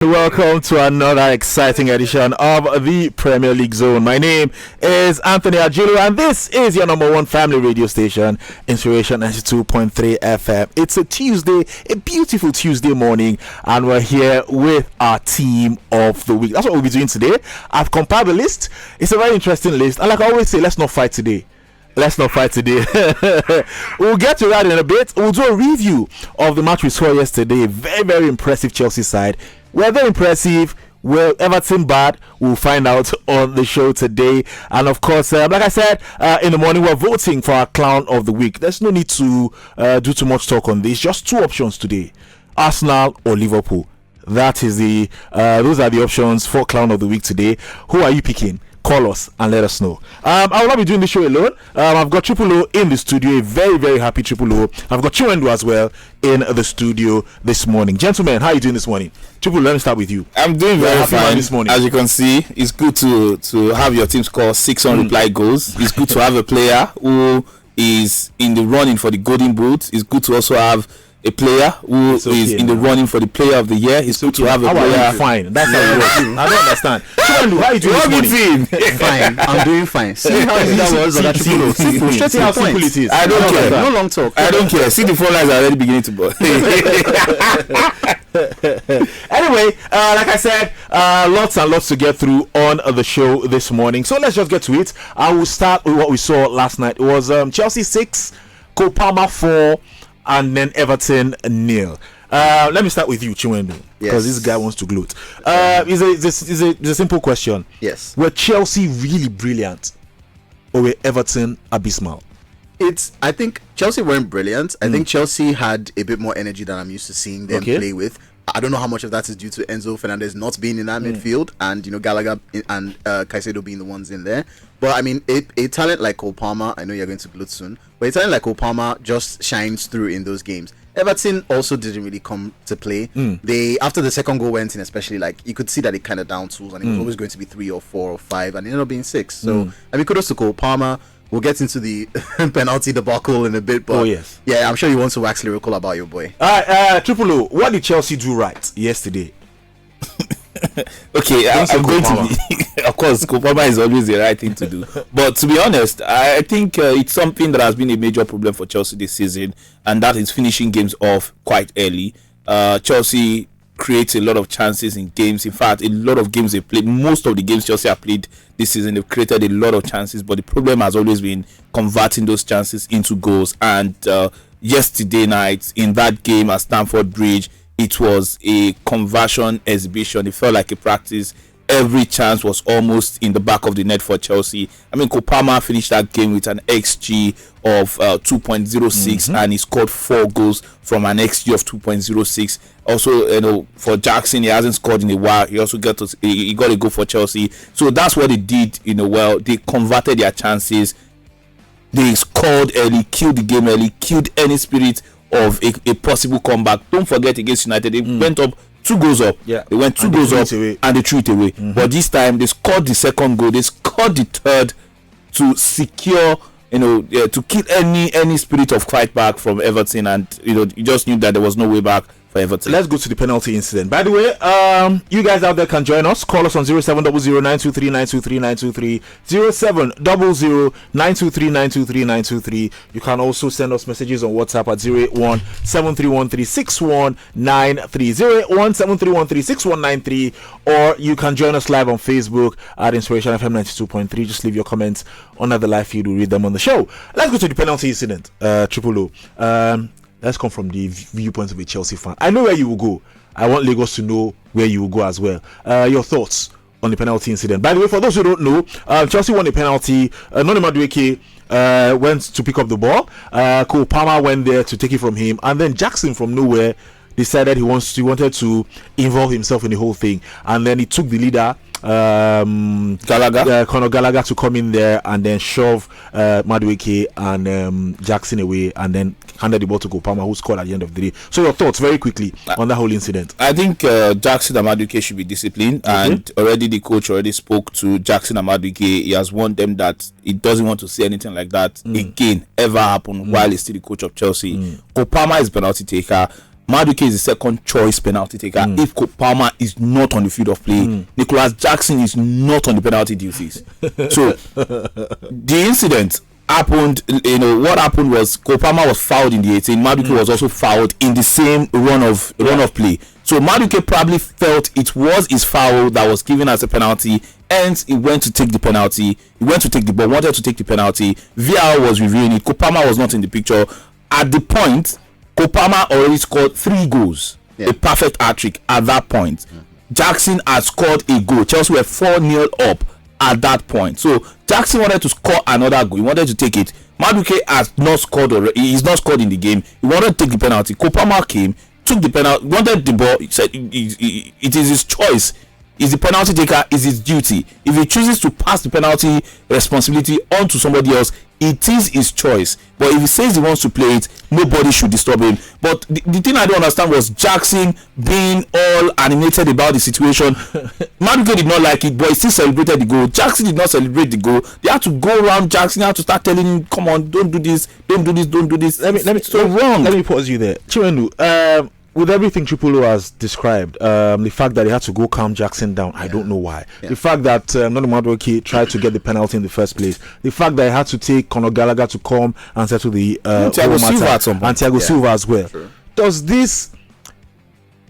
Welcome to another exciting edition of the Premier League Zone. My name is Anthony Ajulu, and this is your number one family radio station, Inspiration 92.3 FM. It's a Tuesday, a beautiful Tuesday morning, and we're here with our team of the week. That's what we'll be doing today. I've compiled a list. It's a very interesting list, and like I always say, let's not fight today. Let's not fight today. We'll get to that in a bit. We'll do a review of the match we saw yesterday. Very, very impressive Chelsea side. Whether impressive, well, Everton bad, we'll find out on the show today. And of course, like I said, in the morning, we're voting for our clown of the week. There's no need to do too much talk on this. Just two options today: Arsenal or Liverpool. That is those are the options for clown of the week today. Who are you picking? Call us and let us know. I will not be doing the show alone. I've got Triple O in the studio, a very, very happy Triple O. I've got Chiwendu as well in the studio this morning. Gentlemen, how are you doing this morning? Triple O, let me start with you. I'm doing very fine this morning. As you can see, it's good to have your team score 6 on reply goals. It's good to have a player who is in the running for the Golden Boot. It's good to also have a player who is in the running for the player of the year. It's good to have a player. Fine. That's how it works. I don't understand. Chiwendu, how are you doing this morning? Fine. I'm doing fine. See how easy that was? See how simple it is. I don't care. No long talk. I don't care. See, the phone lines are already beginning to burn. Anyway, like I said, lots and lots to get through on the show this morning. So let's just get to it. I will start with what we saw last night. It was Chelsea 6, Cole Palmer 4, and then Everton 0. Let me start with you, Chiwendu, because this guy wants to gloat. It's a simple question. Yes. Were Chelsea really brilliant, or were Everton abysmal? I think Chelsea weren't brilliant. I think Chelsea had a bit more energy than I'm used to seeing them play with. I don't know how much of that is due to Enzo Fernandez not being in that midfield, and Gallagher and Caicedo being the ones in there. But I mean, a talent like Cole Palmer, I know you're going to gloat soon, but a talent like Cole Palmer just shines through in those games. Everton also didn't really come to play. They, after the second goal went in, especially, like, you could see that it kind of down tools, and it was always going to be 3 or 4 or 5, and it ended up being 6. So I mean, kudos to Cole Palmer. We'll get into the penalty debacle in a bit, but yeah, I'm sure you want to wax lyrical about your boy. Triple O, what did Chelsea do right yesterday? Okay, I'm going to be. Of course, Cole Palmer is always the right thing to do. But to be honest, I think it's something that has been a major problem for Chelsea this season, and that is finishing games off quite early. Chelsea creates a lot of chances in games. In fact, a lot of games they played, most of the games Chelsea have played this season, they've created a lot of chances, but the problem has always been converting those chances into goals. And yesterday night in that game at Stamford Bridge, it was a conversion exhibition. It felt like a practice. Every chance was almost in the back of the net for Chelsea. I mean, Cole Palmer finished that game with an XG of 2.06, and he scored 4 goals from an XG of 2.06. Also, for Jackson, he hasn't scored in a while. He also got a goal for Chelsea. So that's what they did. Well, they converted their chances. They scored early, killed the game early, killed any spirit of a possible comeback. Don't forget, against United, they went up 2 goals up. Yeah. They went 2 goals up and they threw it away. But this time they scored the second goal. They scored the third to secure, to kill any spirit of fight back from Everton. And you just knew that there was no way back for Everton. Let's go to the penalty incident. By the way, you guys out there can join us. Call us on 0700-923-923-923, 0700-923-923-923. You can also send us messages on WhatsApp at 081-7313-6193, 081-7313-6193, or you can join us live on Facebook at Inspiration FM 92.3. Just leave your comments under the live feed. We'll read them on the show. Let's go to the penalty incident. Triple O. Let's come from the viewpoint of a Chelsea fan. I know where you will go. I want Lagos to know where you will go as well. Your thoughts on the penalty incident. By the way, for those who don't know, Chelsea won a penalty. Noni Madueke went to pick up the ball. Cole Palmer went there to take it from him, and then Jackson from nowhere decided he wanted to involve himself in the whole thing, and then he took the leader, Conor Gallagher, to come in there and then shove Madueke and Jackson away, and then handed the ball to Cole Palmer, who scored at the end of the day. So your thoughts very quickly on that whole incident. I think Jackson and Madueke should be disciplined, and already the coach already spoke to Jackson and Madueke. He has warned them that he doesn't want to see anything like that again ever happen while he's still the coach of Chelsea. Cole Palmer is penalty taker. Madueke is the second choice penalty taker. If Cole Palmer is not on the field of play, Nicholas Jackson is not on the penalty duties. So the incident happened, what happened was Cole Palmer was fouled in the 18. Madueke was also fouled in the same run of play. So Madueke probably felt it was his foul that was given as a penalty, hence he went to take the penalty. He went to take the ball, wanted to take the penalty. VAR was reviewing it. Cole Palmer was not in the picture. At the point, Cole Palmer already scored 3 goals, a perfect hat-trick at that point. Jackson had scored a goal. Chelsea were 4-0 up at that point. So Jackson wanted to score another goal. He wanted to take it. Madueke has not scored already. He's not scored in the game. He wanted to take the penalty. Cole Palmer came, took the penalty, wanted the ball. He said it is his choice. Is the penalty taker, is his duty. If he chooses to pass the penalty responsibility on to somebody else, it is his choice. But if he says he wants to play it, nobody should disturb him. But the thing I don't understand was Jackson being all animated about the situation. Madueke did not like it, but he still celebrated the goal. Jackson did not celebrate the goal. They had to go around Jackson. They had to start telling him, come on, don't do this, don't do this, don't do this. Let me pause you there. Chiwendu, with everything Triple O has described, the fact that he had to go calm Jackson down, I don't know why. The fact that Noni Madueke tried to get the penalty in the first place, the fact that he had to take Conor Gallagher to come and settle the Thiago Silva as well. Sure. Does this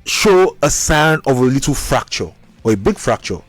show a sign of a little fracture or a big fracture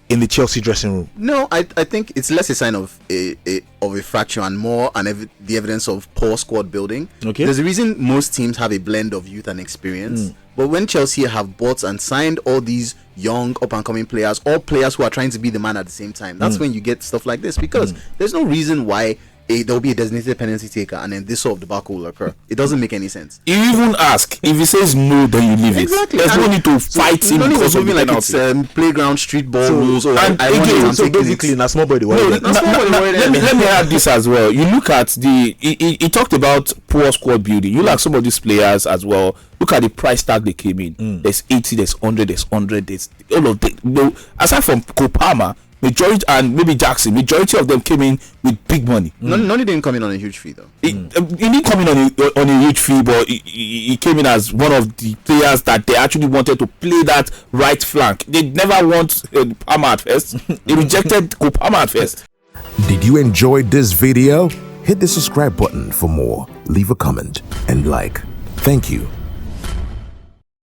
in the Chelsea dressing room? No, I think it's less a sign of a fracture and more the evidence of poor squad building. Okay. There's a reason most teams have a blend of youth and experience. But when Chelsea have bought and signed all these young up and coming players, or players who are trying to be the man at the same time, that's when you get stuff like this, because there's no reason why there'll be a designated penalty taker and then this sort of debacle will occur. It doesn't make any sense. You even ask, if he says no, then you leave it. There's no need to fight him because of the like penalty. It's playground street ball rules. And again, so basically, that's nobody. Let me add this as well. You look at he talked about poor squad building. You like some of these players as well. Look at the price tag they came in. There's 80, there's 100, there's 100. There's all of them. Aside from Cole Palmer, majority and maybe Jackson, majority of them came in with big money. None didn't come in on a huge fee though. He didn't come in on a huge fee, but he came in as one of the players that they actually wanted to play that right flank. They never want Palmer at first. They rejected Palmer at first. Did you enjoy this video? Hit the subscribe button for more. Leave a comment and like. Thank you.